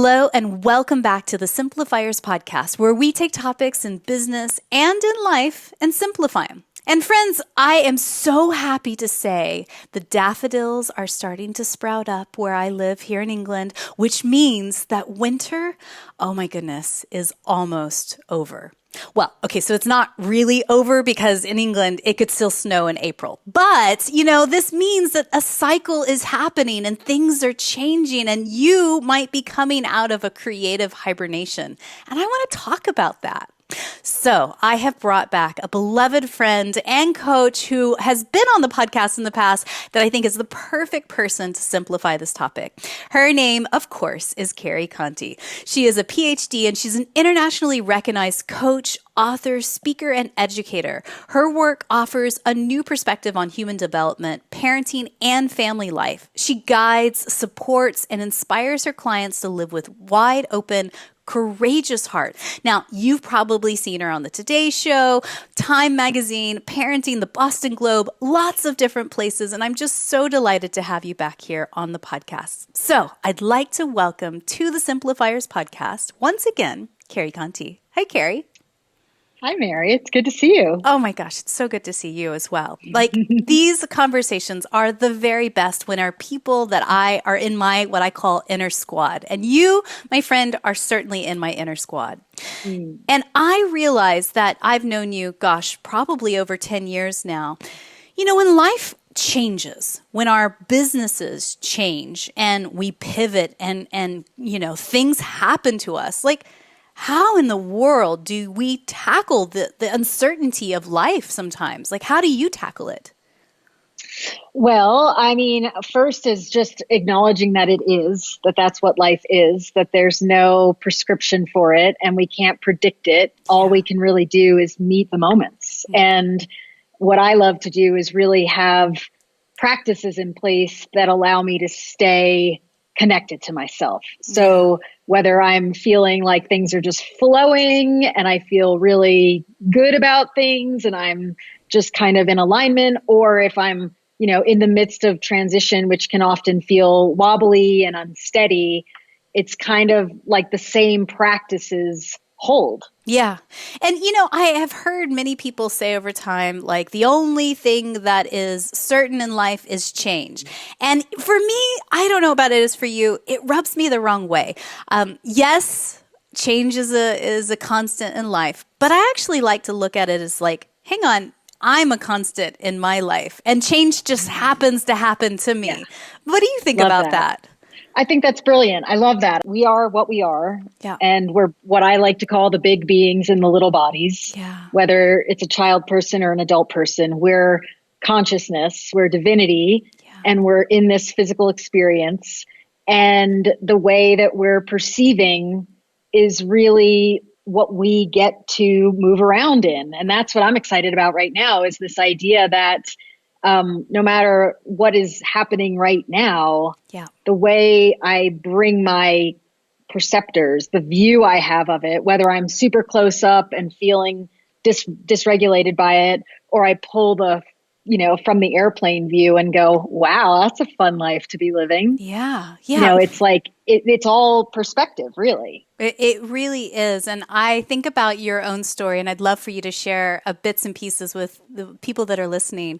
Hello and welcome back to the Simplifiers podcast, where we take topics in business and in life and simplify them. And friends, I am so happy to say the daffodils are starting to sprout up where I live here in England, which means that winter, oh my goodness, is almost over. Well, okay, so it's not really over because in England, it could still snow in April. But, this means that a cycle is happening and things are changing and you might be coming out of a creative hibernation. And I want to talk about that. So I have brought back a beloved friend and coach who has been on the podcast in the past that I think is the perfect person to simplify this topic. Her name, of course, is Carrie Contey. She is a Ph.D. and she's an internationally recognized coach, author, speaker, and educator. Her work offers a new perspective on human development, parenting, and family life. She guides, supports, and inspires her clients to live with wide open, courageous heart. Now, you've probably seen her on the Today Show, Time Magazine, Parenting, the Boston Globe, lots of different places, and I'm just so delighted to have you back here on the podcast. So I'd like to welcome to the Simplifiers podcast, once again, Carrie Contey. Hi, Carrie. Hi, Mary. It's good to see you. Oh my gosh, it's so good to see you as well. Like these conversations are the very best when our people that are in my, what I call inner squad. And you, my friend, are certainly in my inner squad. And I realize that I've known you, probably over 10 years now. When life changes, when our businesses change and we pivot and things happen to us, like, how in the world do we tackle the uncertainty of life sometimes? Like, how do you tackle it? Well, first is just acknowledging that that's what life is, that there's no prescription for it and we can't predict it. All we can really do is meet the moments. And what I love to do is really have practices in place that allow me to stay connected to myself. So whether I'm feeling like things are just flowing and I feel really good about things and I'm just kind of in alignment, or if I'm, in the midst of transition, which can often feel wobbly and unsteady, it's kind of like the same practices hold. Yeah. And, I have heard many people say over time, like, the only thing that is certain in life is change. And for me, I don't know about it as for you, it rubs me the wrong way. Yes, change is a constant in life, but I actually like to look at it as like, hang on, I'm a constant in my life and change just happens to happen to me. Yeah. What do you think about that? I think that's brilliant. I love that. We are what we are. Yeah. And we're what I like to call the big beings in the little bodies. Yeah. Whether it's a child person or an adult person, we're consciousness, we're divinity, and we're in this physical experience. And the way that we're perceiving is really what we get to move around in. And that's what I'm excited about right now, is this idea that no matter what is happening right now, the way I bring my perceptors, the view I have of it, whether I'm super close up and feeling dysregulated by it, or I pull from the airplane view and go, wow, that's a fun life to be living. Yeah. It's like, it's all perspective, really. It really is. And I think about your own story, and I'd love for you to share bits and pieces with the people that are listening.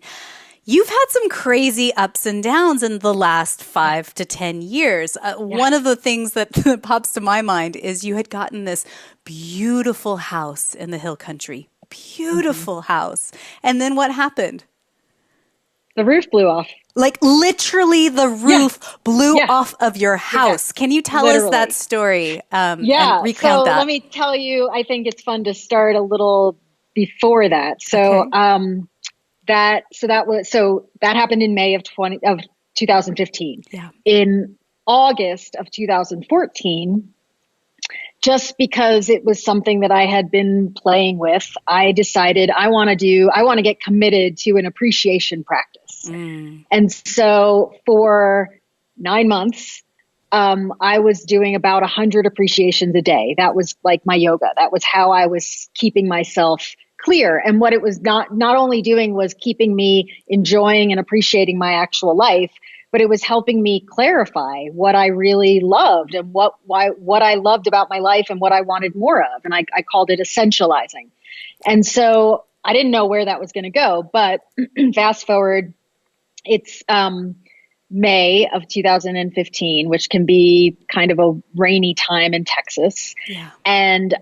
You've had some crazy ups and downs in the last 5 to 10 years. One of the things that pops to my mind is you had gotten this beautiful house in the hill country. Beautiful house. And then what happened? The roof blew off. Like literally the roof blew off of your house. Can you tell us that story and recount that? Let me tell you, I think it's fun to start a little before that. So that happened in May of 2015. Yeah. In August of 2014, just because it was something that I had been playing with, I decided I want to get committed to an appreciation practice. And so for 9 months, I was doing about 100 appreciations a day. That was like my yoga. That was how I was keeping myself clear. And what it was not only doing was keeping me enjoying and appreciating my actual life, but it was helping me clarify what I really loved and what I loved about my life and what I wanted more of. And I called it essentializing. And so I didn't know where that was going to go, but fast forward, it's May of 2015, which can be kind of a rainy time in Texas. Yeah. And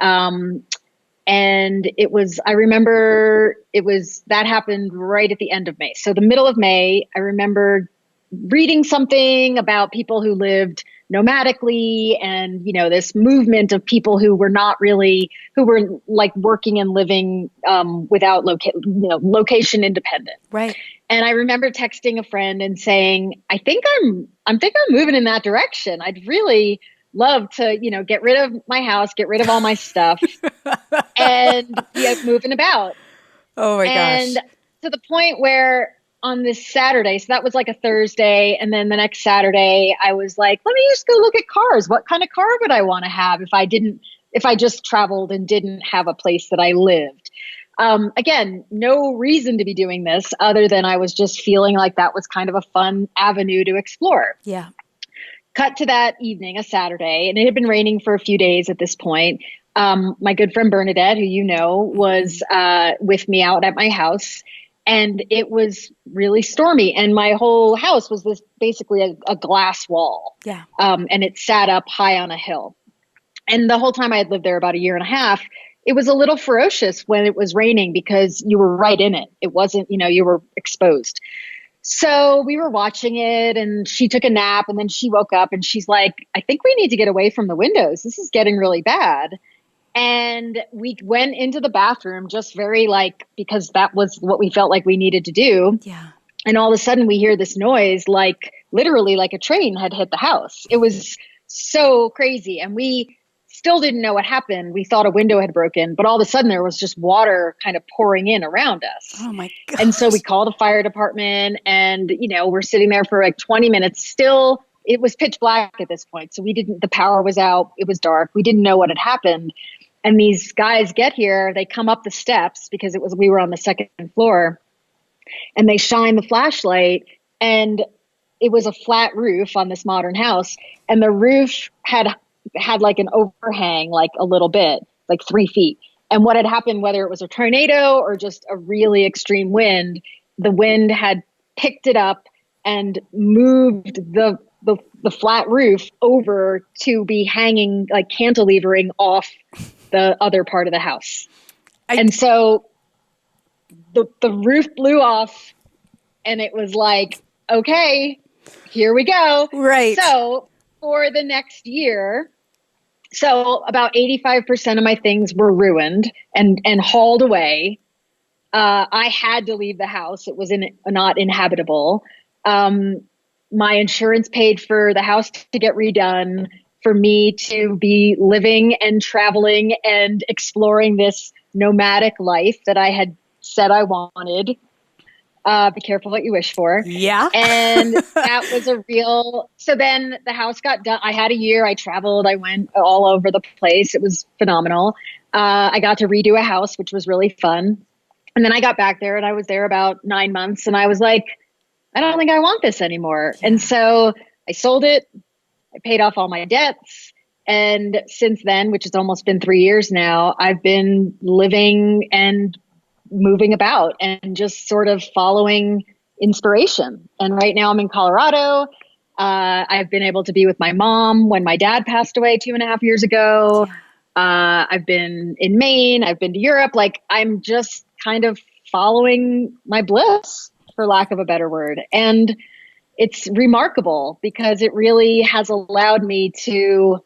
I remember that happened right at the end of May. So the middle of May, I remember reading something about people who lived nomadically and, this movement of people who were like working and living without location independent. Right. And I remember texting a friend and saying, I think I'm moving in that direction. I'd really love to, get rid of my house, get rid of all my stuff and moving about. Oh my gosh. And to the point where on this Saturday, so that was like a Thursday. And then the next Saturday, I was like, let me just go look at cars. What kind of car would I want to have if I just traveled and didn't have a place that I lived? Again, no reason to be doing this other than I was just feeling like that was kind of a fun avenue to explore. Yeah. Cut to that evening, a Saturday, and it had been raining for a few days at this point. My good friend Bernadette, who was with me out at my house, and it was really stormy. And my whole house was basically a glass wall. Yeah. And it sat up high on a hill. And the whole time I had lived there about a year and a half, it was a little ferocious when it was raining because you were right in it. It wasn't, you were exposed. So we were watching it and she took a nap and then she woke up and she's like, I think we need to get away from the windows. This is getting really bad. And we went into the bathroom just because that was what we felt like we needed to do. Yeah. And all of a sudden we hear this noise, literally like a train had hit the house. It was so crazy. And we still didn't know what happened. We thought a window had broken, but all of a sudden there was just water kind of pouring in around us. Oh my God. And so we called the fire department and, we're sitting there for like 20 minutes. Still, it was pitch black at this point. So the power was out. It was dark. We didn't know what had happened. And these guys get here, they come up the steps because we were on the second floor and they shine the flashlight and it was a flat roof on this modern house. And the roof had like an overhang, like a little bit, like 3 feet. And what had happened, whether it was a tornado or just a really extreme wind, the wind had picked it up and moved the flat roof over to be hanging, like cantilevering off the other part of the house. And so the roof blew off and it was like, okay, here we go. Right. So for the next year, about 85% of my things were ruined and hauled away. I had to leave the house. It was not inhabitable. My insurance paid for the house to get redone, for me to be living and traveling and exploring this nomadic life that I had said I wanted. Be careful what you wish for. Yeah. And that was so then the house got done. I had a year. I traveled. I went all over the place. It was phenomenal. I got to redo a house, which was really fun. And then I got back there and I was there about 9 months and I was like, I don't think I want this anymore. And so I sold it. I paid off all my debts. And since then, which has almost been 3 years now, I've been living and moving about and just sort of following inspiration. And right now I'm in Colorado. I've been able to be with my mom when my dad passed away 2.5 years ago. I've been in Maine. I've been to Europe. Like I'm just kind of following my bliss, for lack of a better word. And it's remarkable because it really has allowed me to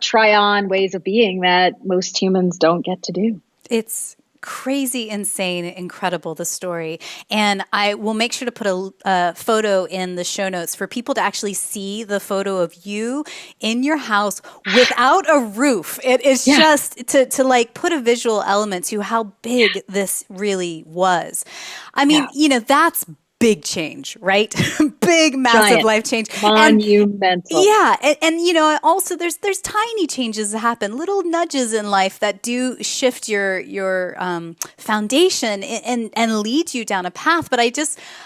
try on ways of being that most humans don't get to do. It's crazy, insane, incredible, the story. And I will make sure to put a photo in the show notes for people to actually see the photo of you in your house without a roof. It is just to like put a visual element to how big this really was. I mean, that's big change, right? Big, massive Giant, life change. monumental. Yeah, and also there's tiny changes that happen, little nudges in life that do shift your foundation and lead you down a path. But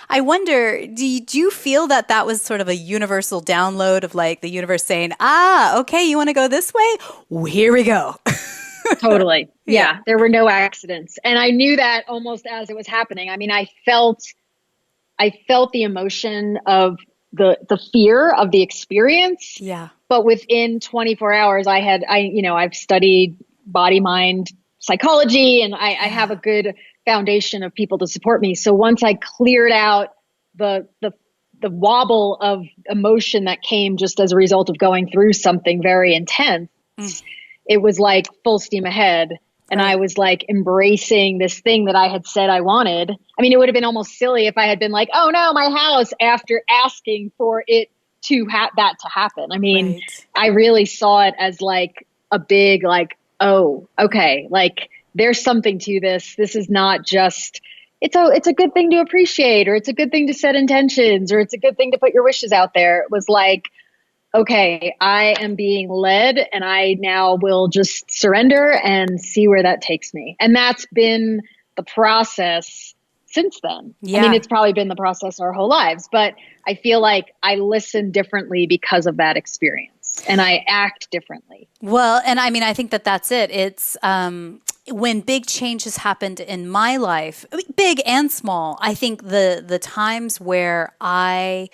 I wonder, do you feel that was sort of a universal download of like the universe saying, okay, you want to go this way? Well, here we go. Totally. Yeah. Yeah. There were no accidents. And I knew that almost as it was happening. I mean, I felt the emotion of the fear of the experience. Yeah. But within 24 hours, I've studied body mind psychology, and I have a good foundation of people to support me. So once I cleared out the wobble of emotion that came just as a result of going through something very intense, it was like full steam ahead. And Right. I was like embracing this thing that I had said I wanted. I mean, it would have been almost silly if I had been like, oh no, my house, after asking for it to that to happen. I mean, Right. I really saw it as like a big, like, oh, okay, like there's something to this. This is not just, it's a good thing to appreciate, or it's a good thing to set intentions, or it's a good thing to put your wishes out there. It was like, okay, I am being led, and I now will just surrender and see where that takes me. And that's been the process since then. Yeah. I mean, it's probably been the process our whole lives, but I feel like I listen differently because of that experience, and I act differently. Well, and I mean, I think that's it. It's when big changes happened in my life, big and small. I think the times where I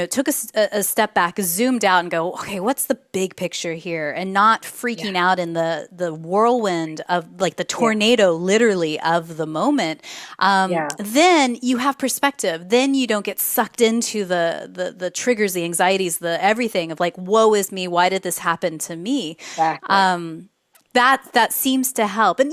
took a step back, zoomed out and go, okay, what's the big picture here? And not freaking out in the whirlwind of like the tornado, literally, of the moment. Then you have perspective. Then you don't get sucked into the triggers, the anxieties, the everything of like, woe is me. Why did this happen to me? Exactly. That seems to help. And,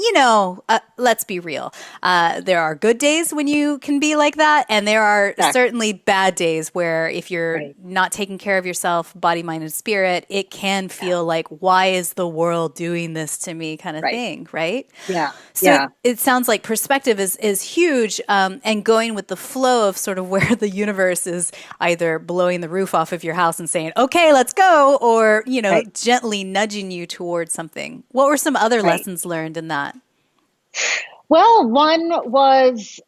let's be real. There are good days when you can be like that. And there are certainly bad days where if you're not taking care of yourself, body, mind, and spirit, it can feel like, why is the world doing this to me kind of thing, right? Yeah. So it sounds like perspective is huge, and going with the flow of sort of where the universe is either blowing the roof off of your house and saying, okay, let's go, or, gently nudging you towards something. What were some other lessons learned in that? Well, one was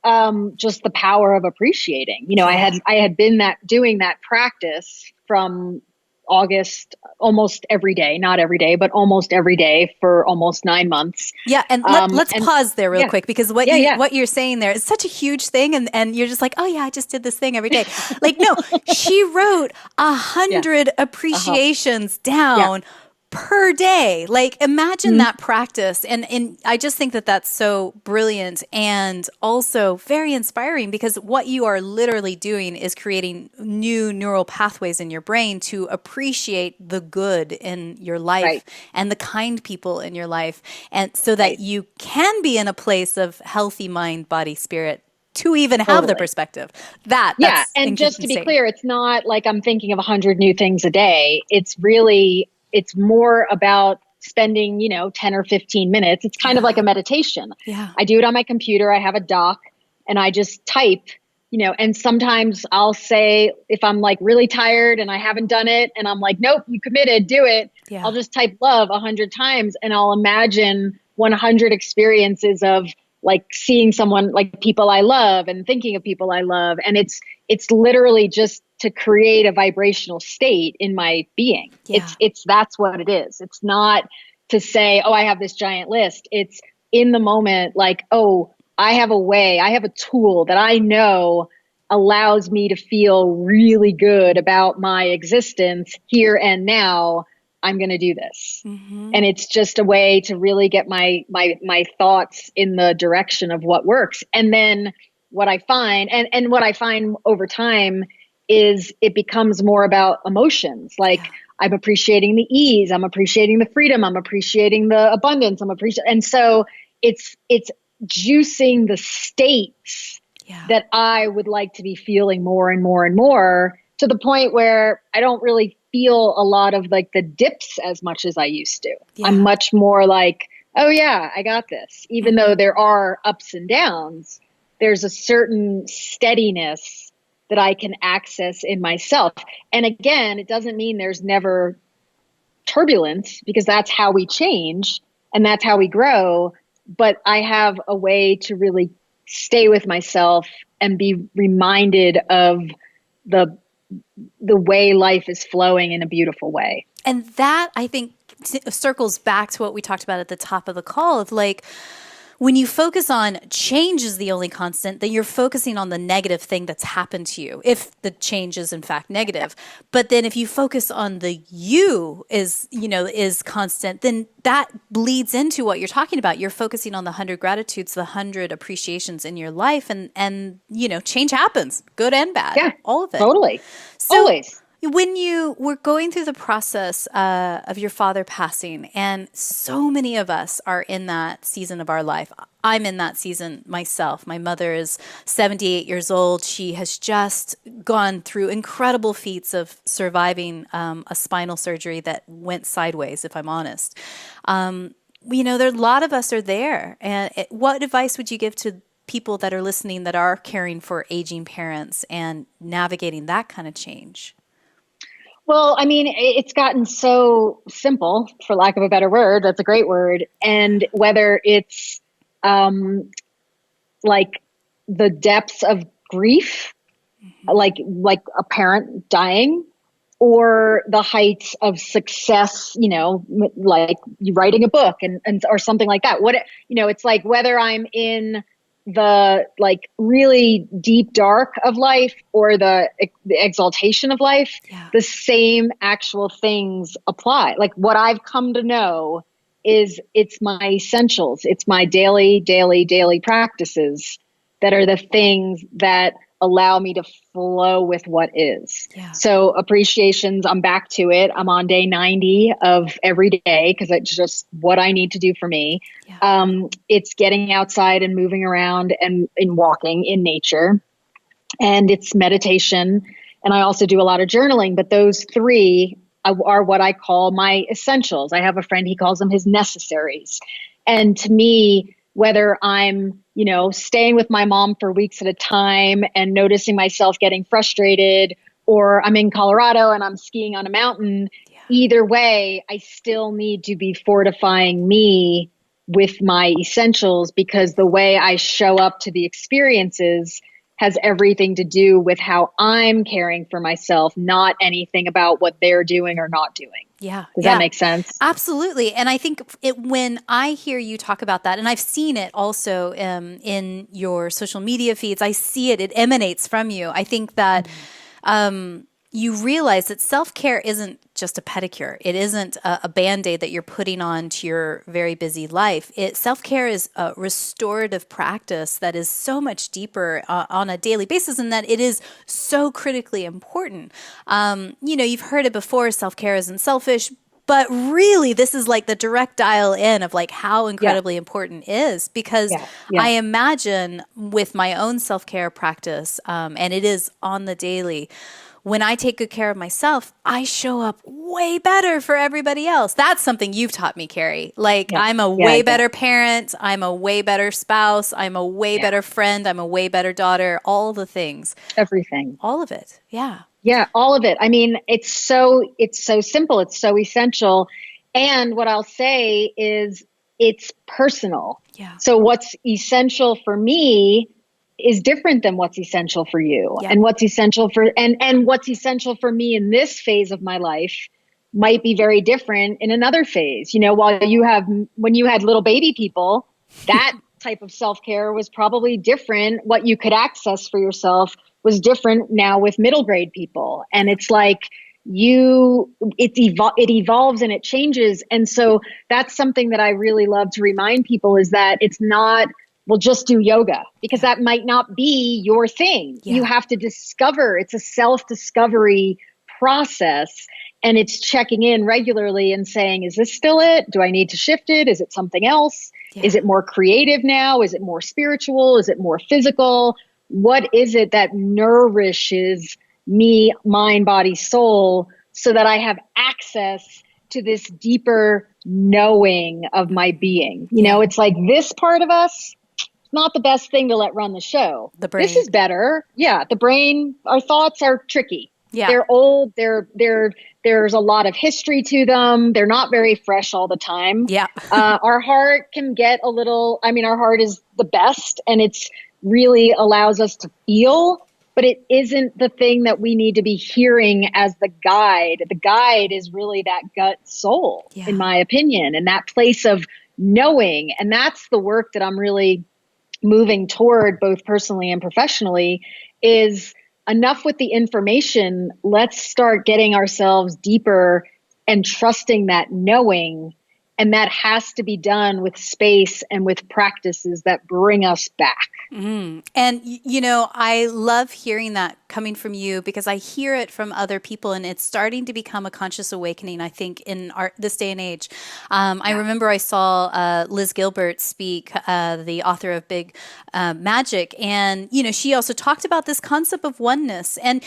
just the power of appreciating. I had been doing that practice from August almost every day, not every day, but almost every day for almost 9 months. Yeah, and let's pause there real quick, because what you're saying there is such a huge thing, and you're just like, oh yeah, I just did this thing every day. Like, no, she wrote 100 appreciations down per day. Like, imagine that practice. And I just think that's so brilliant and also very inspiring, because what you are literally doing is creating new neural pathways in your brain to appreciate the good in your life and the kind people in your life. And so that you can be in a place of healthy mind, body, spirit, to even have the perspective. That's and just to be clear, it's not like I'm thinking of 100 new things a day. It's more about spending, 10 or 15 minutes. It's kind of like a meditation. Yeah. I do it on my computer. I have a doc, and I just type, and sometimes I'll say, if I'm like really tired and I haven't done it and I'm like, nope, you committed, do it. Yeah. I'll just type love 100 times, and I'll imagine 100 experiences of like seeing someone, like people I love, and thinking of people I love. And it's literally just to create a vibrational state in my being. Yeah. That's what it is. It's not to say, oh, I have this giant list. It's in the moment, like, oh, I have a tool that I know allows me to feel really good about my existence here and now. I'm going to do this. Mm-hmm. And it's just a way to really get my thoughts in the direction of what works. And then what I find, and what I find over time, is it becomes more about emotions. Like, I'm appreciating the ease, I'm appreciating the freedom, I'm appreciating the abundance, and so it's juicing the states that I would like to be feeling more and more and more, to the point where I don't really feel a lot of like the dips as much as I used to. I'm much more like, oh yeah, I got this. Even though there are ups and downs, there's a certain steadiness that I can access in myself. And again, it doesn't mean there's never turbulence, because that's how we change and that's how we grow. But I have a way to really stay with myself and be reminded of the way life is flowing in a beautiful way. And that, I think, circles back to what we talked about at the top of the call of like, when you focus on change is the only constant, then you're focusing on the negative thing that's happened to you, if the change is in fact negative. But then if you focus on the you is constant, then that bleeds into what you're talking about. You're focusing on the 100 gratitudes, the 100 appreciations in your life, and change happens, good and bad, all of it. Totally. So, always. When you were going through the process of your father passing, and so many of us are in that season of our life. I'm in that season myself. My mother is 78 years old. She has just gone through incredible feats of surviving a spinal surgery that went sideways, if I'm honest. There a lot of us are there. And what advice would you give to people that are listening that are caring for aging parents and navigating that kind of change? Well, I mean, it's gotten so simple, for lack of a better word. That's a great word. And whether it's like the depths of grief, like a parent dying, or the heights of success, like you writing a book and or something like that. It's like whether I'm in the like really deep dark of life or the exaltation of life, the same actual things apply. Like what I've come to know is it's my essentials. It's my daily practices that are the things that allow me to flow with what is. Yeah. So appreciations, I'm back to it. I'm on day 90 of every day because it's just what I need to do for me. Yeah. It's getting outside and moving around and walking in nature. And it's meditation. And I also do a lot of journaling, but those three are what I call my essentials. I have a friend, he calls them his necessaries. And to me, whether I'm, staying with my mom for weeks at a time and noticing myself getting frustrated, or I'm in Colorado and I'm skiing on a mountain, either way, I still need to be fortifying me with my essentials, because the way I show up to the experiences has everything to do with how I'm caring for myself, not anything about what they're doing or not doing. Yeah. Does that make sense? Absolutely. And I think when I hear you talk about that, and I've seen it also in your social media feeds, I see it emanates from you. I think that you realize that self-care isn't just a pedicure. It isn't a Band-Aid that you're putting on to your very busy life. Self-care is a restorative practice that is so much deeper on a daily basis, and that it is so critically important. You've heard it before, self-care isn't selfish, but really this is like the direct dial in of like how incredibly important it is, because I imagine with my own self-care practice, and it is on the daily, when I take good care of myself, I show up way better for everybody else. That's something you've taught me, Carrie. Like I'm a way better parent. I'm a way better spouse. I'm a way better friend. I'm a way better daughter. All the things. Everything. All of it. Yeah. Yeah, all of it. I mean, it's so simple. It's so essential. And what I'll say is it's personal. Yeah. So what's essential for me is different than what's essential for you. Yeah. And what's essential for and what's essential for me in this phase of my life might be very different in another phase. When you had little baby people, that type of self-care was probably different. What you could access for yourself was different now with middle grade people. And it's like it evolves and it changes. And so that's something that I really love to remind people, is that it's not, well, just do yoga, because that might not be your thing. Yeah. You have to discover. It's a self-discovery process, and it's checking in regularly and saying, is this still it? Do I need to shift it? Is it something else? Yeah. Is it more creative now? Is it more spiritual? Is it more physical? What is it that nourishes me, mind, body, soul, so that I have access to this deeper knowing of my being? It's like this part of us, not the best thing to let run the show. The This brain. is better. Yeah, the brain, our thoughts are tricky. Yeah. They're old. There's a lot of history to them. They're not very fresh all the time. Yeah. Our heart can get a little, I mean, our heart is the best and it's really allows us to feel, but it isn't the thing that we need to be hearing as the guide. The guide is really that gut soul, in Yeah. my opinion, and that place of knowing. And that's the work that I'm really moving toward, both personally and professionally, is enough with the information. Let's start getting ourselves deeper and trusting that knowing. And that has to be done with space and with practices that bring us back. And, I love hearing that coming from you because I hear it from other people and it's starting to become a conscious awakening, I think, in this day and age. I remember I saw Liz Gilbert speak, the author of Big Magic, and, she also talked about this concept of oneness. And,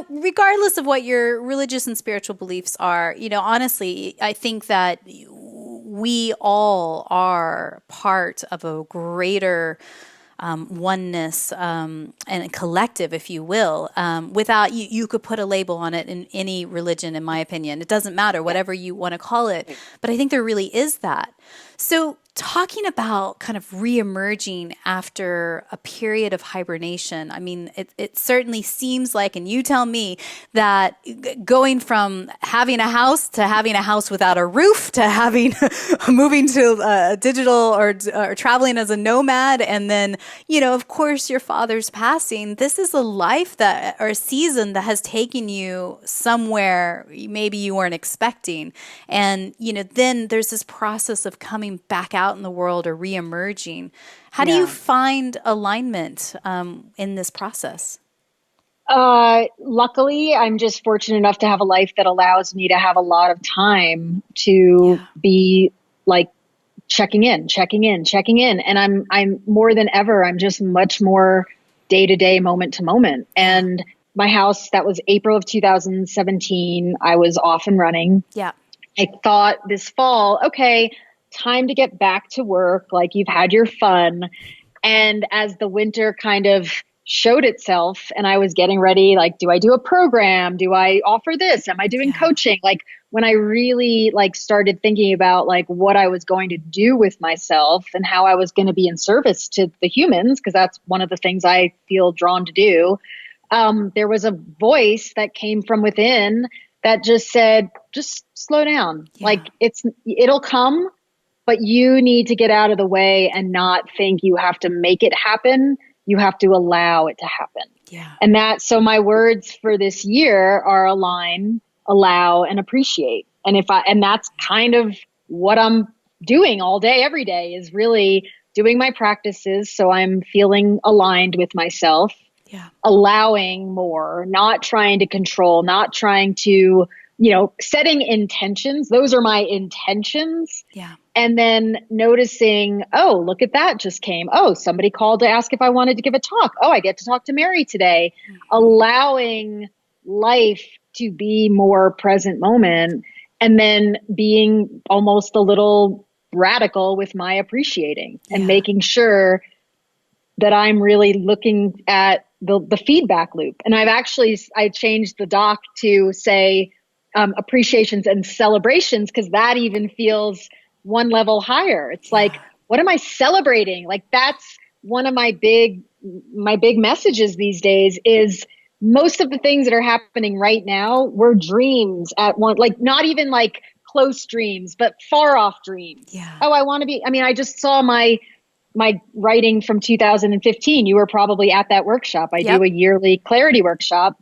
regardless of what your religious and spiritual beliefs are, honestly, I think that we all are part of a greater oneness and a collective, if you will, without you could put a label on it in any religion, in my opinion. It doesn't matter, whatever you want to call it. But I think there really is that. So talking about kind of reemerging after a period of hibernation, I mean, it certainly seems like, and you tell me, that going from having a house to having a house without a roof to having moving to digital or traveling as a nomad, and then, of course, your father's passing. This is a life that, or a season that has taken you somewhere maybe you weren't expecting. And, then there's this process of coming back out in the world or reemerging. How do you find alignment in this process? Luckily, I'm just fortunate enough to have a life that allows me to have a lot of time to be like checking in. And I'm more than ever, I'm just much more day to day, moment to moment. And my house, that was April of 2017, I was off and running. Yeah. I thought this fall, okay, time to get back to work. Like you've had your fun. And as the winter kind of showed itself and I was getting ready, like, do I do a program? Do I offer this? Am I doing coaching? Like when I really like started thinking about like what I was going to do with myself and how I was going to be in service to the humans, because that's one of the things I feel drawn to do. There was a voice that came from within that just said, just slow down. Like it'll come, but you need to get out of the way and not think you have to make it happen. You have to allow it to happen. Yeah. So my words for this year are align, allow, and appreciate. And that's kind of what I'm doing all day, every day, is really doing my practices. So I'm feeling aligned with myself, allowing more, not trying to control, not trying to, setting intentions. Those are my intentions. Yeah. And then noticing, oh, look at that just came. Oh, somebody called to ask if I wanted to give a talk. Oh, I get to talk to Mary today. Mm-hmm. Allowing life to be more present moment, and then being almost a little radical with my appreciating and making sure that I'm really looking at the feedback loop. And I changed the doc to say appreciations and celebrations, because that even feels one level higher. It's like, what am I celebrating? Like that's one of my big messages these days is most of the things that are happening right now were dreams at one, like not even like close dreams, but far off dreams. Yeah. Oh, I just saw my writing from 2015. You were probably at that workshop. I do a yearly clarity workshop.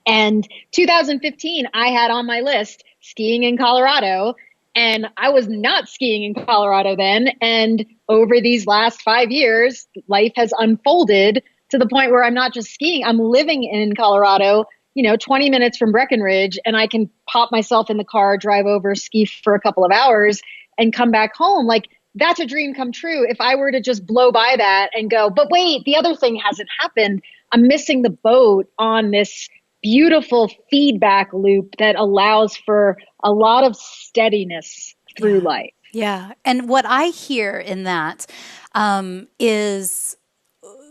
And 2015, I had on my list skiing in Colorado, and I was not skiing in Colorado then. And over these last 5 years, life has unfolded to the point where I'm not just skiing, I'm living in Colorado, 20 minutes from Breckenridge, and I can pop myself in the car, drive over, ski for a couple of hours and come back home. Like that's a dream come true. If I were to just blow by that and go, but wait, the other thing hasn't happened. I'm missing the boat on this beautiful feedback loop that allows for a lot of steadiness through life. Yeah. And what I hear in that is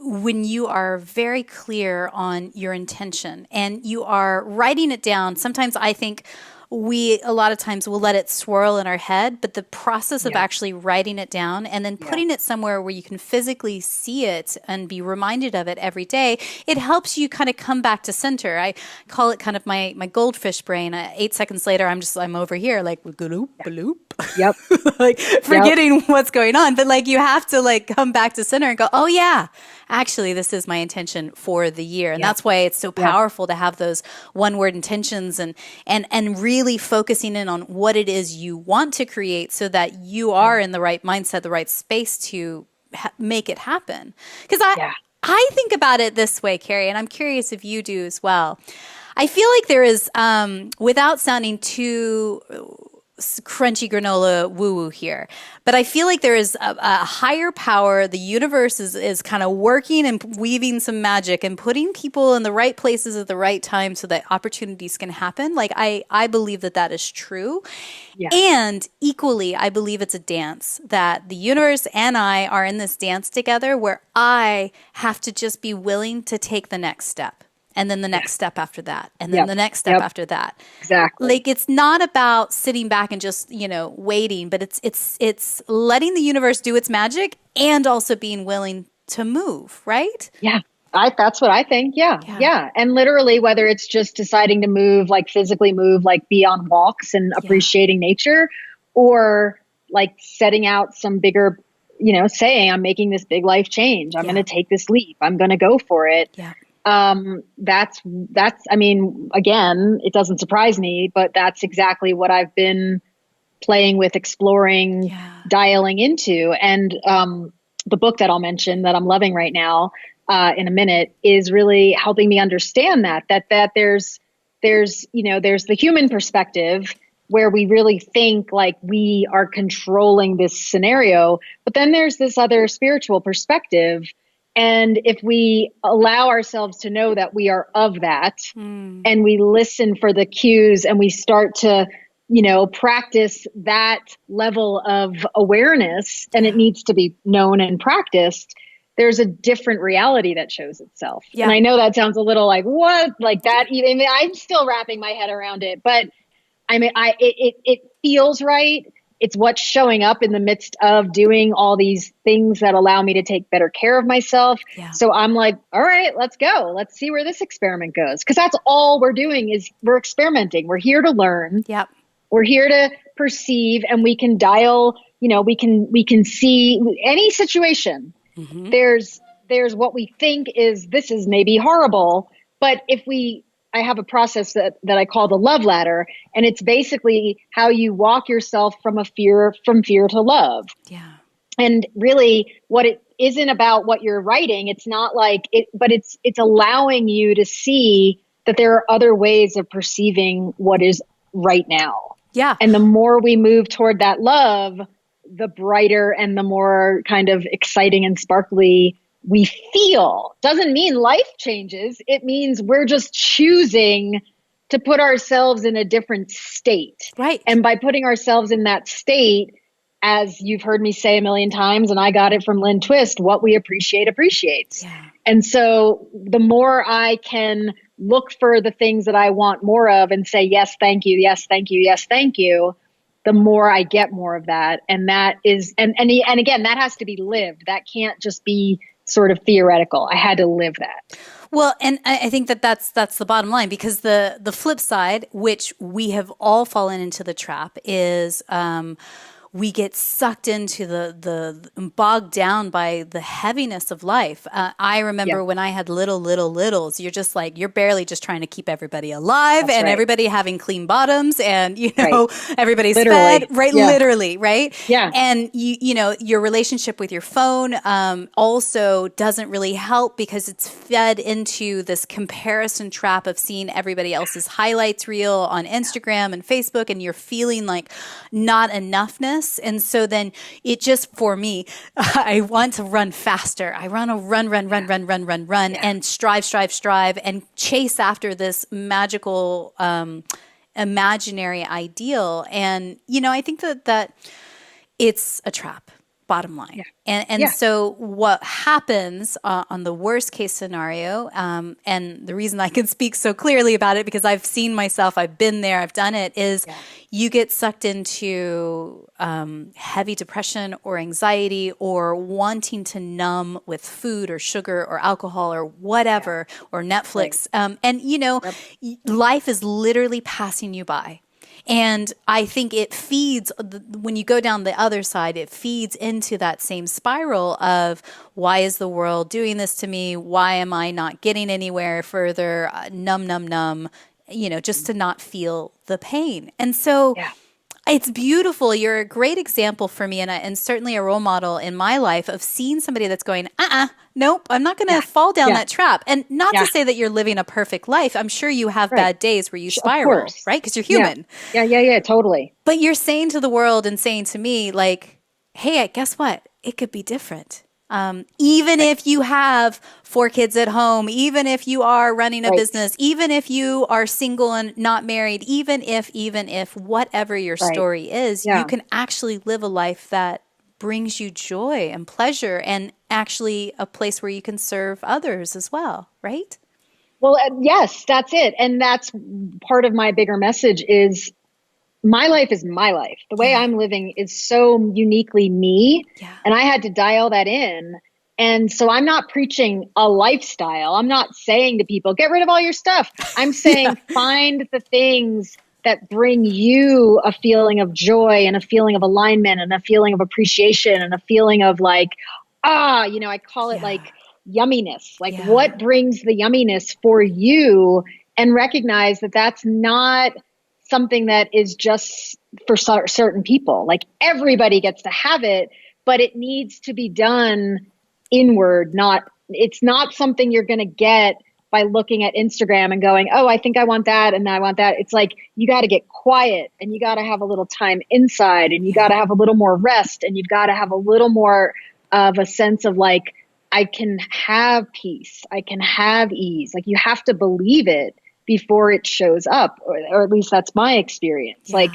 when you are very clear on your intention and you are writing it down. Sometimes I think we a lot of times will let it swirl in our head, but the process of Yeah. actually writing it down and then Yeah. putting it somewhere where you can physically see it and be reminded of it every day, it helps you kind of come back to center. I call it kind of my goldfish brain. 8 seconds later, I'm over here like bloop bloop, Yep. like Yep. forgetting what's going on. But like you have to like come back to center and go, oh yeah, actually this is my intention for the year. And Yep. that's why it's so Yep. powerful to have those one word intentions and really focusing in on what it is you want to create so that you are in the right mindset, the right space to make it happen. Because Yeah. I think about it this way, Carrie, and I'm curious if you do as well. I feel like there is, without sounding too crunchy granola woo woo here, but I feel like there is a higher power. The universe is kind of working and weaving some magic and putting people in the right places at the right time so that opportunities can happen. Like I believe that that is true. Yeah. And equally, I believe it's a dance that the universe and I are in this dance together where I have to just be willing to take the next step. And then the next step after that. And then Yep. the next step Yep. after that. Exactly. Like it's not about sitting back and just, waiting, but it's letting the universe do its magic and also being willing to move, right? Yeah. That's what I think. Yeah. Yeah. Yeah. And literally, whether it's just deciding to move, like physically move, like be on walks and Yeah. appreciating nature, or like setting out some bigger, saying, I'm making this big life change. I'm Yeah. going to take this leap. I'm going to go for it. Yeah. That's, I mean, again, it doesn't surprise me, but that's exactly what I've been playing with, exploring, Yeah. dialing into. And, the book that I'll mention that I'm loving right now, in a minute is really helping me understand that there's the human perspective where we really think like we are controlling this scenario, but then there's this other spiritual perspective. And if we allow ourselves to know that we are of that, and we listen for the cues and we start to, practice that level of awareness, and it needs to be known and practiced, there's a different reality that shows itself. Yeah. And I know that sounds a little like, what? Like that, even I'm still wrapping my head around it, but I mean, it feels right. It's what's showing up in the midst of doing all these things that allow me to take better care of myself. Yeah. So I'm like, all right, let's go. Let's see where this experiment goes. Because that's all we're doing is we're experimenting. We're here to learn. Yep. We're here to perceive, and we can dial, we can see any situation. Mm-hmm. There's what we think is, this is maybe horrible, but I have a process that I call the love ladder, and it's basically how you walk yourself from fear to love. Yeah. And really, what it isn't about what you're writing. It's not like it, but it's allowing you to see that there are other ways of perceiving what is right now. Yeah. And the more we move toward that love, the brighter and the more kind of exciting and sparkly we feel. Doesn't mean life changes. It means we're just choosing to put ourselves in a different state. Right. And by putting ourselves in that state, as you've heard me say a million times, and I got it from Lynn Twist, what we appreciate appreciates. Yeah. And so the more I can look for the things that I want more of and say, yes, thank you, yes, thank you, yes, thank you, the more I get more of that. And that is, and again, that has to be lived. That can't just be sort of theoretical. I had to live that. Well, and I think that's the bottom line, because the flip side, which we have all fallen into the trap, is we get sucked into the bogged down by the heaviness of life. I remember when I had littles, you're just like, you're barely just trying to keep everybody alive. That's and right. Everybody having clean bottoms, and everybody's literally. fed, right? Yeah. Literally, right? Yeah. And your relationship with your phone also doesn't really help, because it's fed into this comparison trap of seeing everybody else's highlights reel on Instagram and Facebook, and you're feeling like not enoughness. And so then it just, for me, I want to run faster. I want to run, and strive, and chase after this magical, imaginary ideal. And, I think that it's a trap, bottom line. Yeah. And Yeah. so what happens on the worst case scenario, and the reason I can speak so clearly about it, because I've seen myself, I've been there, I've done it, is you get sucked into heavy depression or anxiety or wanting to numb with food or sugar or alcohol or whatever, or Netflix. And, life is literally passing you by. And I think it feeds, when you go down the other side, it feeds into that same spiral of, why is the world doing this to me? Why am I not getting anywhere further? Numb, just to not feel the pain. And so it's beautiful. You're a great example for me, and certainly a role model in my life of seeing somebody that's going, nope, I'm not going to fall down that trap. And not to say that you're living a perfect life. I'm sure you have bad days where you spiral, right? Because you're human. Yeah, totally. But you're saying to the world and saying to me, like, hey, guess what? It could be different. Even if you have 4 kids at home, even if you are running a business, even if you are single and not married, even if whatever your story is, you can actually live a life that brings you joy and pleasure, and actually a place where you can serve others as well, right? Well, yes, that's it. And that's part of my bigger message is, my life is my life. The way I'm living is so uniquely me. And I had to dial that in. And so I'm not preaching a lifestyle. I'm not saying to people, get rid of all your stuff. I'm saying find the things that bring you a feeling of joy and a feeling of alignment and a feeling of appreciation and a feeling of like, I call it like yumminess. Like what brings the yumminess for you, and recognize that that's not something that is just for certain people. Like everybody gets to have it, but it needs to be done inward. It's not something you're going to get by looking at Instagram and going, oh, I think I want that and I want that. It's like, you got to get quiet, and you got to have a little time inside, and you got to have a little more rest, and you've got to have a little more of a sense of like, I can have peace. I can have ease. Like you have to believe it before it shows up, or at least that's my experience. Like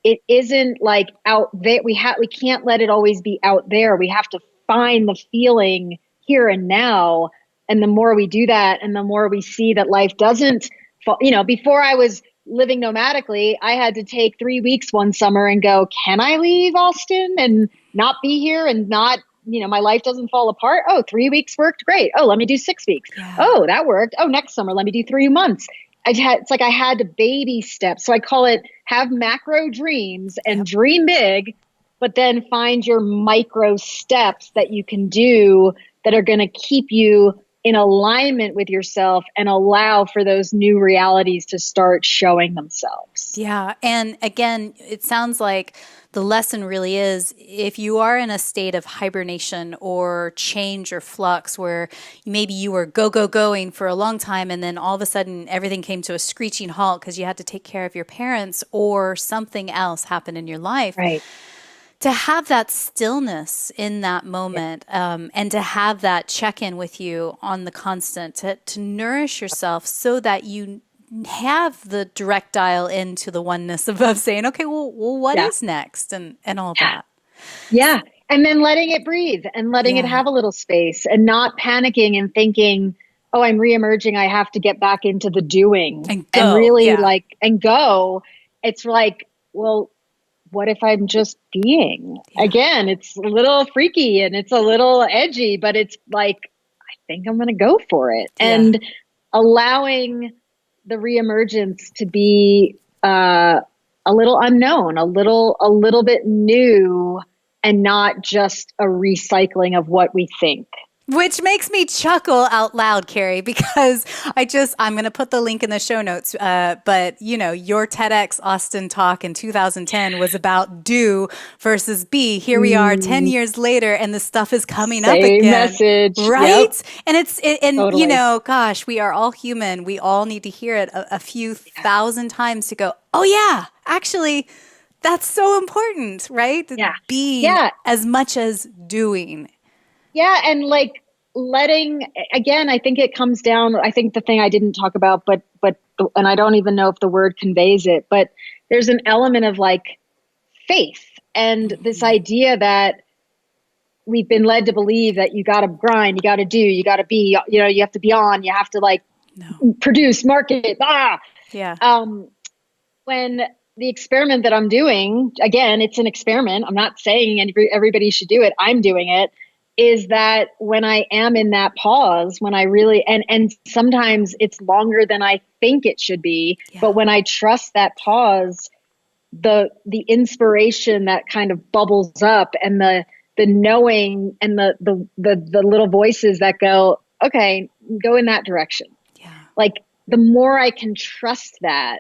it isn't like out there. We can't let it always be out there. We have to find the feeling here and now. And the more we do that, and the more we see that life doesn't fall, before I was living nomadically, I had to take 3 weeks one summer and go, can I leave Austin and not be here and not, my life doesn't fall apart? Oh, 3 weeks worked. Great. Oh, let me do 6 weeks. Oh, that worked. Oh, next summer, let me do 3 months. It's like I had to baby steps. So I call it, have macro dreams and dream big, but then find your micro steps that you can do that are going to keep you in alignment with yourself and allow for those new realities to start showing themselves. Yeah. And again, it sounds like the lesson really is, if you are in a state of hibernation or change or flux where maybe you were going for a long time, and then all of a sudden everything came to a screeching halt because you had to take care of your parents or something else happened in your life. Right. To have that stillness in that moment, and to have that check-in with you on the constant, to nourish yourself so that you have the direct dial into the oneness of saying, okay, well, what is next, and all that. Yeah. And then letting it breathe and letting it have a little space, and not panicking and thinking, oh, I'm reemerging, I have to get back into the doing and go. And really and go. It's like, well, what if I'm just being? Again, it's a little freaky and it's a little edgy, but it's like, I think I'm going to go for it. And allowing the reemergence to be a little unknown, a little bit new, and not just a recycling of what we think. Which makes me chuckle out loud, Carrie, because I'm going to put the link in the show notes. But, your TEDx Austin talk in 2010 was about do versus be. Here we are 10 years later, and the stuff is coming up again. Same message. Right? Yep. And totally. Gosh, we are all human. We all need to hear it a few thousand times to go, oh yeah, actually, that's so important, right? Yeah. Being as much as doing. Yeah. And like letting, again, I think it comes down, I think the thing I didn't talk about, but, and I don't even know if the word conveys it, but there's an element of like faith And this idea that we've been led to believe that you got to grind, you got to do, you got to be, you have to be on, you have to like produce, market, Yeah. When the experiment that I'm doing, again, it's an experiment. I'm not saying everybody should do it. I'm doing it. Is that when I am in that pause, when I really, and sometimes it's longer than I think it should be, but when I trust that pause, the inspiration that kind of bubbles up, and the knowing, and the little voices that go, okay, go in that direction. Yeah. Like the more I can trust that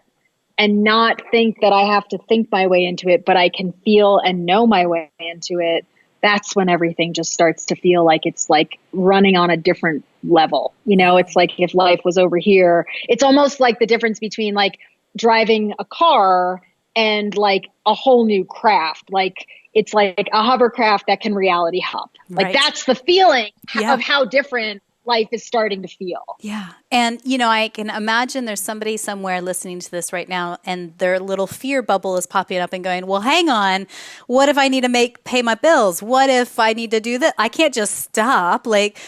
and not think that I have to think my way into it, but I can feel and know my way into it, that's when everything just starts to feel like it's like running on a different level. It's like if life was over here, it's almost like the difference between like driving a car and like a whole new craft. Like it's like a hovercraft that can reality hop. Like Right. that's the feeling of how different life is starting to feel. Yeah. And, I can imagine there's somebody somewhere listening to this right now, and their little fear bubble is popping up and going, well, hang on. What if I need to pay my bills? What if I need to do that? I can't just stop. Like,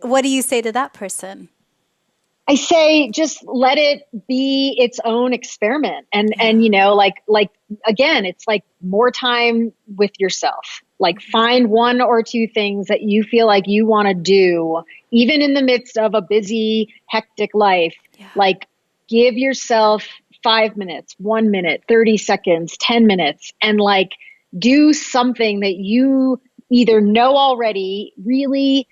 what do you say to that person? I say, just let it be its own experiment. And like, again, it's like more time with yourself. Like find one or two things that you feel like you want to do, even in the midst of a busy, hectic life. Like give yourself 5 minutes, 1 minute, 30 seconds, 10 minutes, and like do something that you either know already really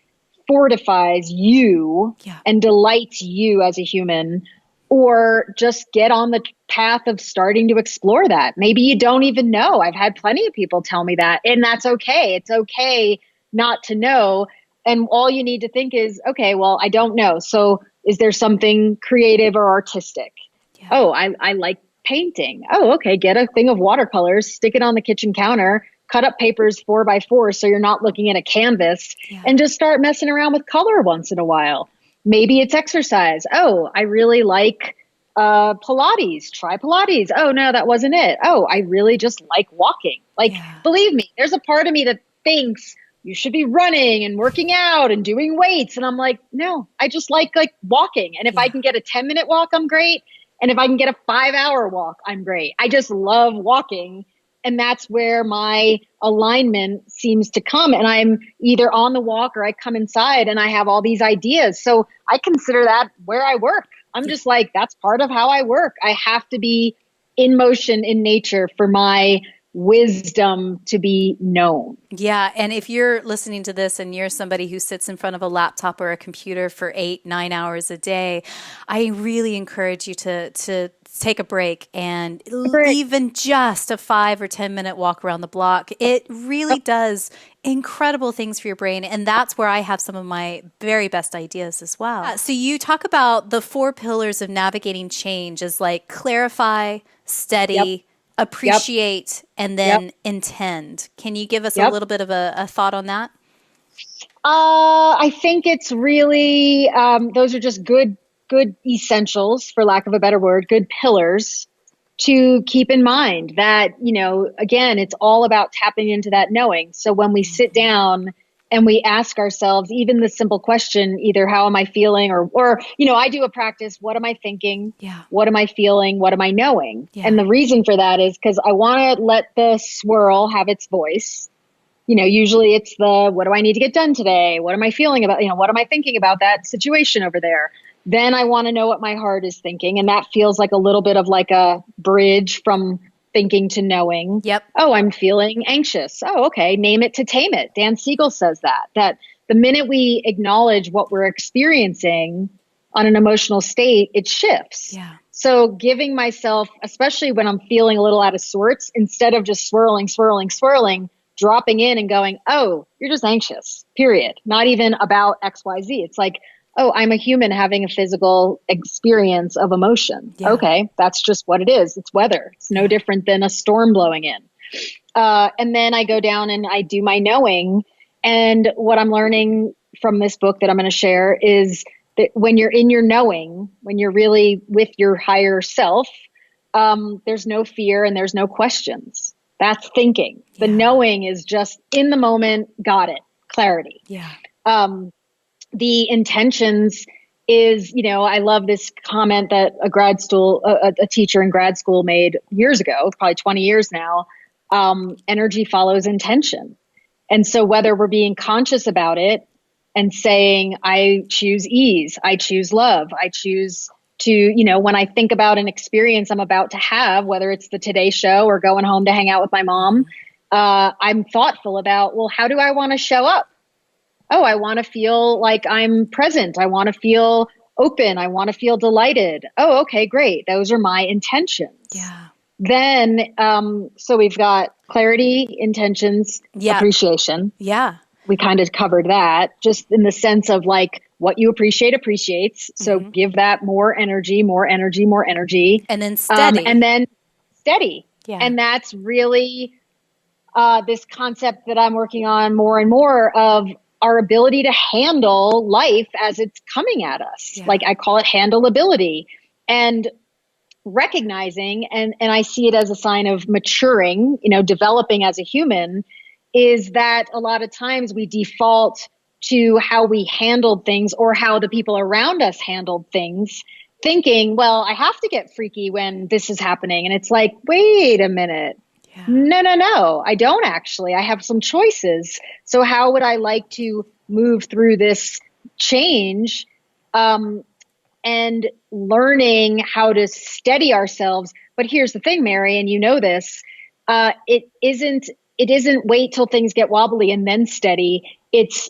fortifies you and delights you as a human, or just get on the path of starting to explore that. Maybe you don't even know. I've had plenty of people tell me that, and that's okay. It's okay not to know. And all you need to think is, okay, well, I don't know. So is there something creative or artistic? Yeah. Oh, I like painting. Oh, okay. Get a thing of watercolors, stick it on the kitchen counter, cut up papers 4x4 so you're not looking at a canvas, and just start messing around with color once in a while. Maybe it's exercise. Oh, I really like Pilates. Try Pilates. Oh, no, that wasn't it. Oh, I really just like walking. Like, believe me, there's a part of me that thinks you should be running and working out and doing weights. And I'm like, no, I just like walking. And if I can get a 10-minute walk, I'm great. And if I can get a 5-hour walk, I'm great. I just love walking. And that's where my alignment seems to come. And I'm either on the walk or I come inside and I have all these ideas. So I consider that where I work. I'm just like, that's part of how I work. I have to be in motion in nature for my wisdom to be known. Yeah. And if you're listening to this and you're somebody who sits in front of a laptop or a computer for 8-9 hours a day, I really encourage you to take a break, and even just a 5 or 10-minute walk around the block. It really does incredible things for your brain. And that's where I have some of my very best ideas as well. So you talk about the 4 pillars of navigating change as like clarify, steady, appreciate, and then intend. Can you give us a little bit of a thought on that? I think it's really, those are just good essentials, for lack of a better word, good pillars to keep in mind that, again, it's all about tapping into that knowing. So when we sit down and we ask ourselves even the simple question, either how am I feeling, or I do a practice, what am I thinking? What am I feeling? What am I knowing? And the reason for that is because I want to let the swirl have its voice. Usually it's what do I need to get done today? What am I feeling about, what am I thinking about that situation over there? Then I want to know what my heart is thinking. And that feels like a little bit of like a bridge from thinking to knowing. Oh, I'm feeling anxious. Oh, okay. Name it to tame it. Dan Siegel says that the minute we acknowledge what we're experiencing on an emotional state, it shifts. So giving myself, especially when I'm feeling a little out of sorts, instead of just swirling, dropping in and going, oh, you're just anxious, period. Not even about XYZ. It's like, oh, I'm a human having a physical experience of emotion. Okay, that's just what it is. It's weather. It's no different than a storm blowing in. And then I go down and I do my knowing. And what I'm learning from this book that I'm going to share is that when you're in your knowing, when you're really with your higher self, there's no fear and there's no questions. That's thinking. The knowing is just in the moment, got it, clarity. Yeah. The intentions is, I love this comment that a teacher in grad school made years ago, probably 20 years now. Energy follows intention. And so whether we're being conscious about it and saying, I choose ease, I choose love, I choose to, when I think about an experience I'm about to have, whether it's the Today Show or going home to hang out with my mom, I'm thoughtful about, well, how do I want to show up? Oh, I want to feel like I'm present. I want to feel open. I want to feel delighted. Oh, okay, great. Those are my intentions. Yeah. Then, so we've got clarity, intentions, appreciation. Yeah. We kind of covered that just in the sense of like what you appreciate appreciates. So give that more energy, more energy, more energy. And then steady. And then steady. Yeah. And that's really this concept that I'm working on more and more of our ability to handle life as it's coming at us. Yeah. Like I call it handleability. And recognizing, and I see it as a sign of maturing, developing as a human, is that a lot of times we default to how we handled things or how the people around us handled things, thinking, well, I have to get freaky when this is happening. And it's like, wait a minute. Yeah. No, I don't actually. I have some choices. So how would I like to move through this change? And learning how to steady ourselves. But here's the thing, Mary, and you know this, it isn't wait till things get wobbly and then steady. It's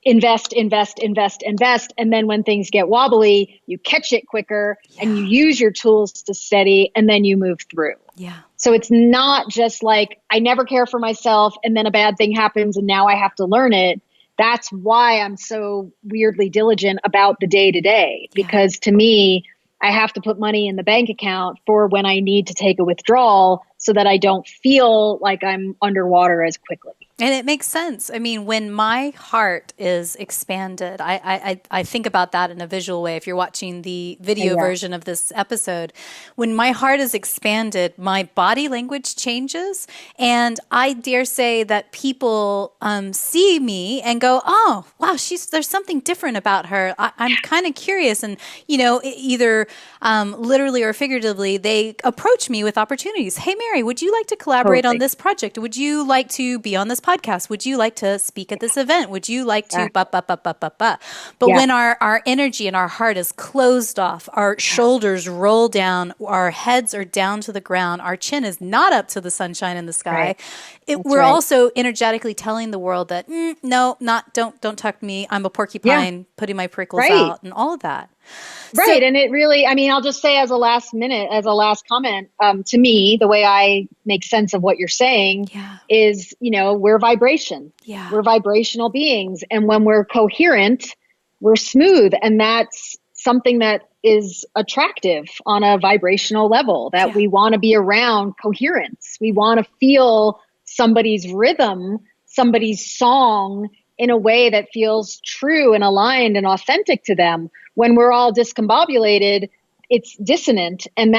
invest. And then when things get wobbly, you catch it quicker and you use your tools to steady and then you move through. Yeah. So it's not just like, I never care for myself and then a bad thing happens and now I have to learn it. That's why I'm so weirdly diligent about the day to day, because to me, I have to put money in the bank account for when I need to take a withdrawal so that I don't feel like I'm underwater as quickly. And it makes sense. I mean, when my heart is expanded, I think about that in a visual way. If you're watching the video version of this episode, when my heart is expanded, my body language changes. And I dare say that people see me and go, oh, wow, there's something different about her. I'm kind of curious. And, either literally or figuratively, they approach me with opportunities. Hey, Mary, would you like to collaborate on this project? Would you like to be on this podcast? Would you like to speak at this event? Would you like to But when our energy and our heart is closed off, our shoulders roll down, our heads are down to the ground, our chin is not up to the sunshine in the sky, we're also energetically telling the world that don't talk to me. I'm a porcupine putting my prickles out and all of that. Right. So, and it really, I'll just say as a last comment, to me, the way I make sense of what you're saying is, we're vibration. Yeah. We're vibrational beings. And when we're coherent, we're smooth. And that's something that is attractive on a vibrational level, that we want to be around coherence. We want to feel somebody's rhythm, somebody's song in a way that feels true and aligned and authentic to them. When we're all discombobulated, it's dissonant, and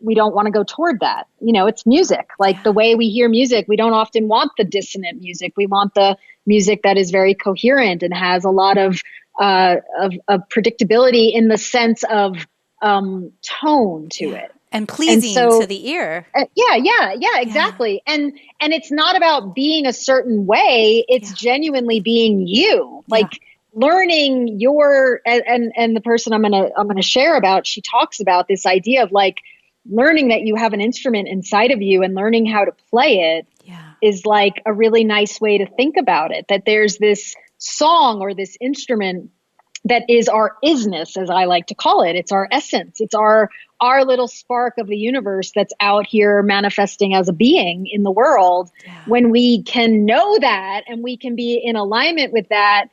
we don't want to go toward that. It's music. Like the way we hear music, we don't often want the dissonant music. We want the music that is very coherent and has a lot of predictability in the sense of tone to it. And pleasing to the ear. Exactly. And it's not about being a certain way. It's genuinely being you. Like learning your, and the person I'm going to share about, she talks about this idea of like learning that you have an instrument inside of you and learning how to play it is like a really nice way to think about it. That there's this song or this instrument that is our isness, as I like to call it. It's our essence. It's our little spark of the universe that's out here manifesting as a being in the world. When we can know that and we can be in alignment with that,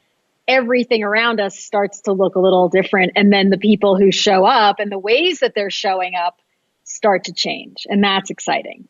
everything around us starts to look a little different. And then the people who show up and the ways that they're showing up start to change. And that's exciting.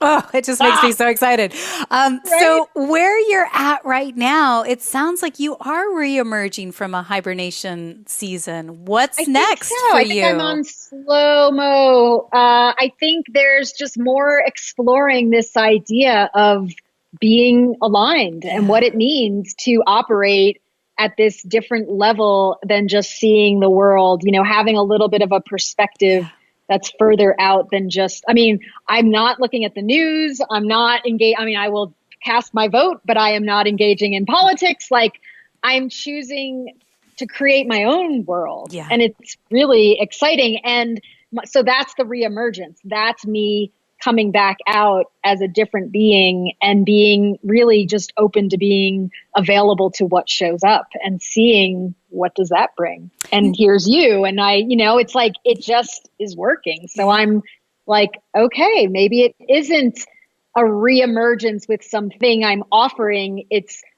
Oh, it just makes me so excited. Right? So where you're at right now, it sounds like you are reemerging from a hibernation season. What's next for I you? think I'm on slow-mo. I think there's just more exploring this idea of being aligned and what it means to operate at this different level than just seeing the world, having a little bit of a perspective that's further out than just, I'm not looking at the news. I'm not engaged. I will cast my vote, but I am not engaging in politics. Like, I'm choosing to create my own world. Yeah. And it's really exciting. And so that's the reemergence. That's me coming back out as a different being and being really just open to being available to what shows up and seeing what does that bring. And here's you. And it's like, it just is working. So I'm like, okay, maybe it isn't a reemergence with something I'm offering.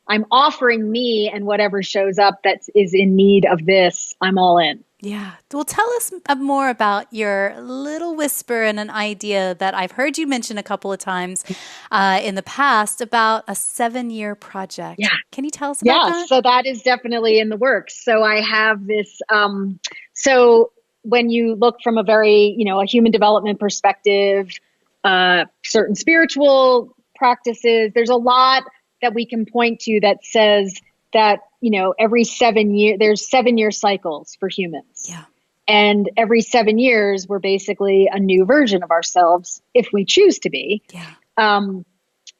I'm offering me, and whatever shows up that is in need of this, I'm all in. Yeah. Well, tell us more about your little whisper and an idea that I've heard you mention a couple of times in the past about a 7-year project. Yeah. Can you tell us about that? Yeah, so that is definitely in the works. So I have this, so when you look from a very, a human development perspective, certain spiritual practices, there's a lot that we can point to that says that, every 7 years, there's 7-year cycles for humans. Yeah. And every 7 years, we're basically a new version of ourselves if we choose to be. Yeah.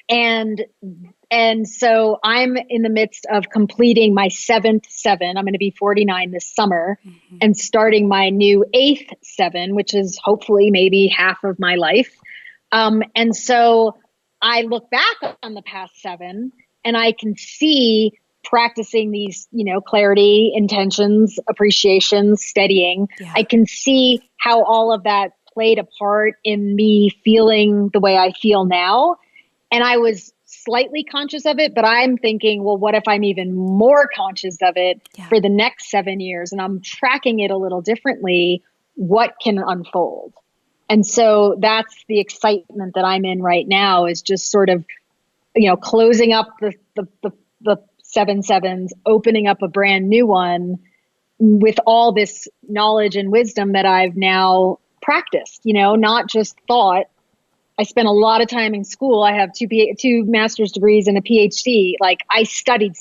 And so I'm in the midst of completing my 7th 7. I'm going to be 49 this summer and starting my new 8th 7, which is hopefully maybe half of my life. And so I look back on the past 7 and I can see practicing these, clarity, intentions, appreciation, steadying. Yeah. I can see how all of that played a part in me feeling the way I feel now. And I was slightly conscious of it, but I'm thinking, well, what if I'm even more conscious of it for the next 7 years? And I'm tracking it a little differently. What can unfold? And so that's the excitement that I'm in right now, is just sort of, closing up the 7 7s, opening up a brand new one with all this knowledge and wisdom that I've now practiced, not just thought. I spent a lot of time in school. I have two master's degrees and a Ph.D. Like, I studied.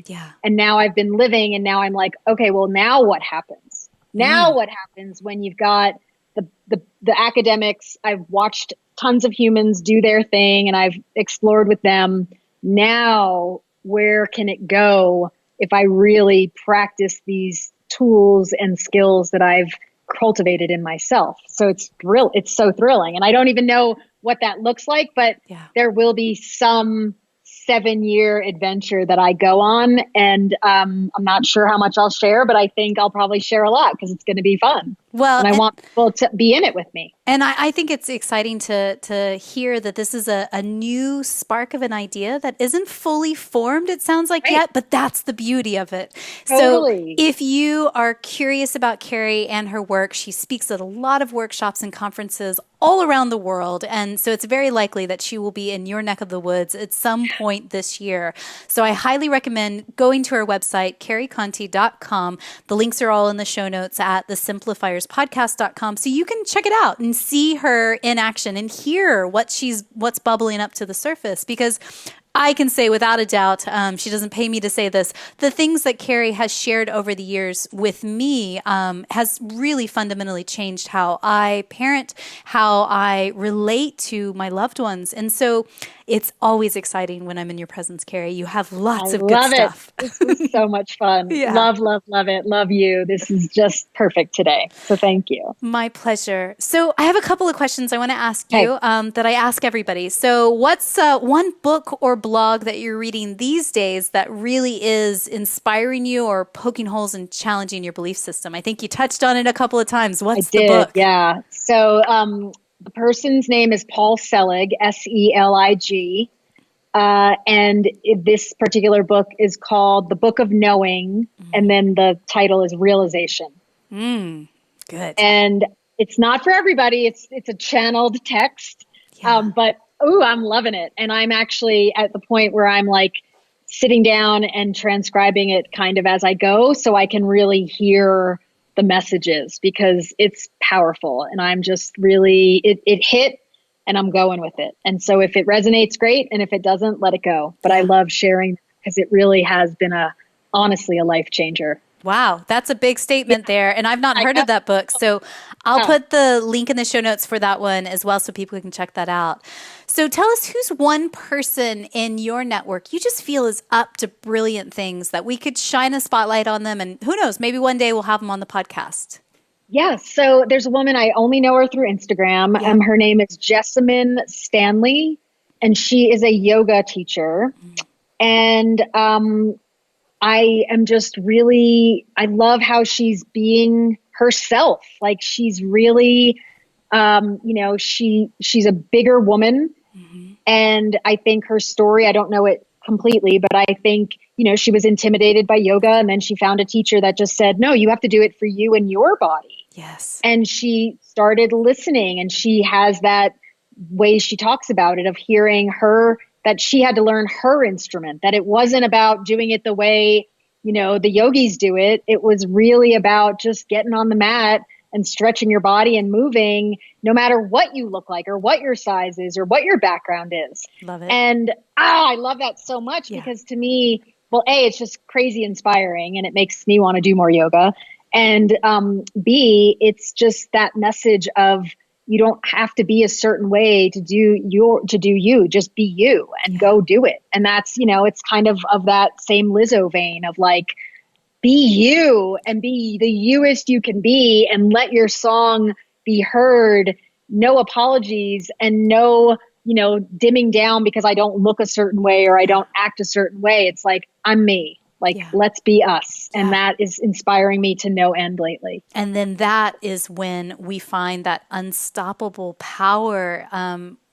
Yeah. And now I've been living, and now I'm like, okay, well, now what happens? What happens when you've got the academics? I've watched tons of humans do their thing and I've explored with them. Now, where can it go if I really practice these tools and skills that I've cultivated in myself? So it's so thrilling. And I don't even know what that looks like, but there will be some 7-year adventure that I go on. And I'm not sure how much I'll share, but I think I'll probably share a lot because it's going to be fun. Well, and I want people to be in it with me. And I think it's exciting to hear that this is a new spark of an idea that isn't fully formed, it sounds like, yet, but that's the beauty of it. Totally. So if you are curious about Carrie and her work, she speaks at a lot of workshops and conferences all around the world. And so it's very likely that she will be in your neck of the woods at some point this year. So I highly recommend going to her website, carriecontey.com. The links are all in the show notes at thesimplifierspodcast.com. So you can check it out and see her in action and hear what's bubbling up to the surface. Because I can say without a doubt, she doesn't pay me to say this, the things that Carrie has shared over the years with me has really fundamentally changed how I parent, how I relate to my loved ones. And so it's always exciting when I'm in your presence, Carrie. You have lots of good stuff. This was so much fun. Love it. Love you. This is just perfect today. So thank you. My pleasure. So I have a couple of questions I want to ask you that I ask everybody. So what's one book or blog that you're reading these days that really is inspiring you or poking holes and challenging your belief system? I think you touched on it a couple of times. What's the book? Yeah. So the person's name is Paul Selig, Selig. And this particular book is called The Book of Knowing. And then the title is Realization. Good. And It's not for everybody. It's a channeled text. Yeah. But ooh, I'm loving it. And I'm actually at the point where I'm like sitting down and transcribing it kind of as I go so I can really hear the messages because it's powerful. And I'm just really, it hit and I'm going with it. And so if it resonates, great. And if it doesn't, let it go. But I love sharing because it really has been honestly a life changer. Wow, that's a big statement there. And I've not heard of that book. So I'll put the link in the show notes for that one as well so people can check that out. So tell us, who's one person in your network you just feel is up to brilliant things that we could shine a spotlight on them? And who knows, maybe one day we'll have them on the podcast. Yeah, so there's a woman, I only know her through Instagram. Yeah. Her name is Jessamine Stanley, and she is a yoga teacher. And I am just really, I love how she's being herself. Like she's really, she's a bigger woman. And I think her story, I don't know it completely, but I think, she was intimidated by yoga. And then she found a teacher that just said, no, you have to do it for you and your body. Yes. And she started listening, and she has that way she talks about it of hearing that she had to learn her instrument, that it wasn't about doing it the way, the yogis do it. It was really about just getting on the mat and stretching your body and moving no matter what you look like or what your size is or what your background is. Love it. And I love that so much because to me, well, A, it's just crazy inspiring and it makes me want to do more yoga. And B, it's just that message of you don't have to be a certain way to do you, just be you and go do it. And that's, it's kind of that same Lizzo vein of like, be you and be the youest you can be and let your song be heard. No apologies and no, dimming down because I don't look a certain way or I don't act a certain way. It's like, I'm me. Like, let's be us. And that is inspiring me to no end lately. And then that is when we find that unstoppable power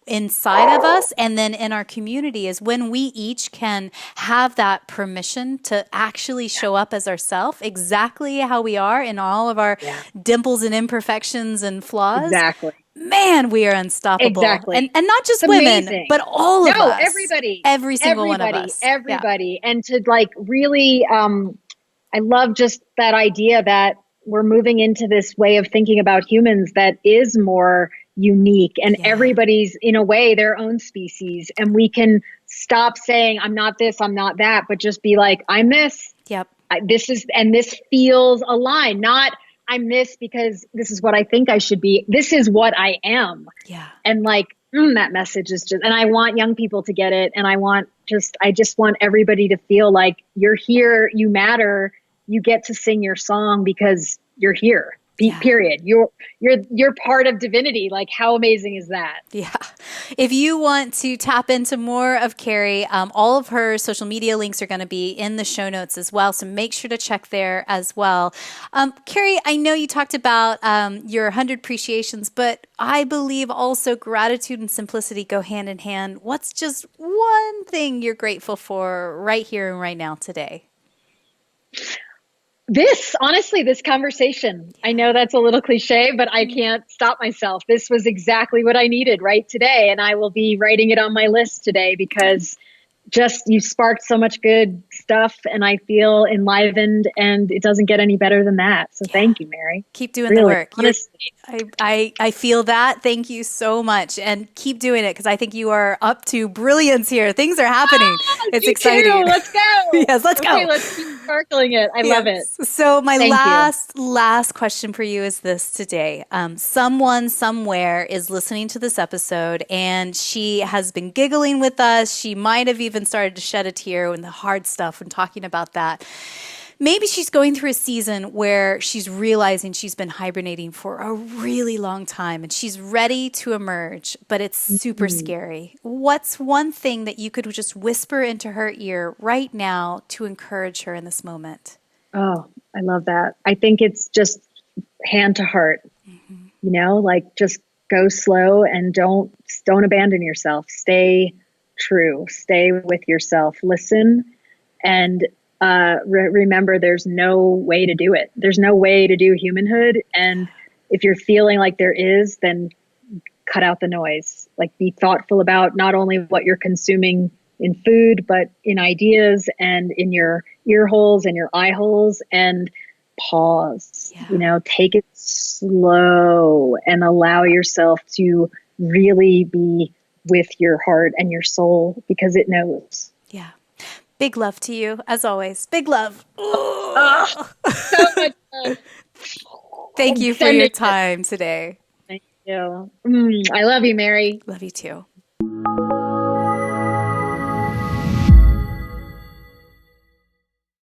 inside of us and then in our community is when we each can have that permission to actually show up as ourselves exactly how we are in all of our dimples and imperfections and flaws. Exactly. Man, we are unstoppable. Exactly. And not just women, but all of us. Everybody. Every single one of us. Everybody. Yeah. And to like really, I love just that idea that we're moving into this way of thinking about humans that is more unique and everybody's in a way their own species. And we can stop saying, I'm not this, I'm not that, but just be like, I'm this. Yep. This feels aligned, not I'm this because this is what I think I should be. This is what I am. Yeah. And like, that message is just, and I want young people to get it. And I just want everybody to feel like you're here, you matter, you get to sing your song because you're here. Period. You're part of divinity. Like, how amazing is that? Yeah. If you want to tap into more of Carrie, all of her social media links are going to be in the show notes as well. So make sure to check there as well. Carrie, I know you talked about your 100 appreciations, but I believe also gratitude and simplicity go hand in hand. What's just one thing you're grateful for right here and right now today? This conversation, I know that's a little cliche, but I can't stop myself. This was exactly what I needed right today. And I will be writing it on my list today because just you sparked so much good stuff and I feel enlivened and it doesn't get any better than that. So thank you, Mary. Keep doing the work. Honestly. I feel that. Thank you so much. And keep doing it because I think you are up to brilliance here. Things are happening. It's exciting. Too. Let's go. Yes, let's go. Let's keep sparkling it. I love it. So my last question for you is this today. Someone somewhere is listening to this episode and she has been giggling with us. She might have even started to shed a tear when the hard stuff and talking about that. Maybe she's going through a season where she's realizing she's been hibernating for a really long time and she's ready to emerge, but it's super scary. What's one thing that you could just whisper into her ear right now to encourage her in this moment? Oh, I love that. I think it's just hand to heart, like just go slow and don't abandon yourself. Stay true. Stay with yourself. Listen and remember there's no way to do it. There's no way to do humanhood. And if you're feeling like there is, then cut out the noise. Like, be thoughtful about not only what you're consuming in food, but in ideas and in your ear holes and your eye holes, and pause. Take it slow and allow yourself to really be with your heart and your soul, because it knows. Yeah. Big love to you, as always. Big love. Oh, so much love. Thank you for your time today. Thank you. I love you, Mary. Love you too.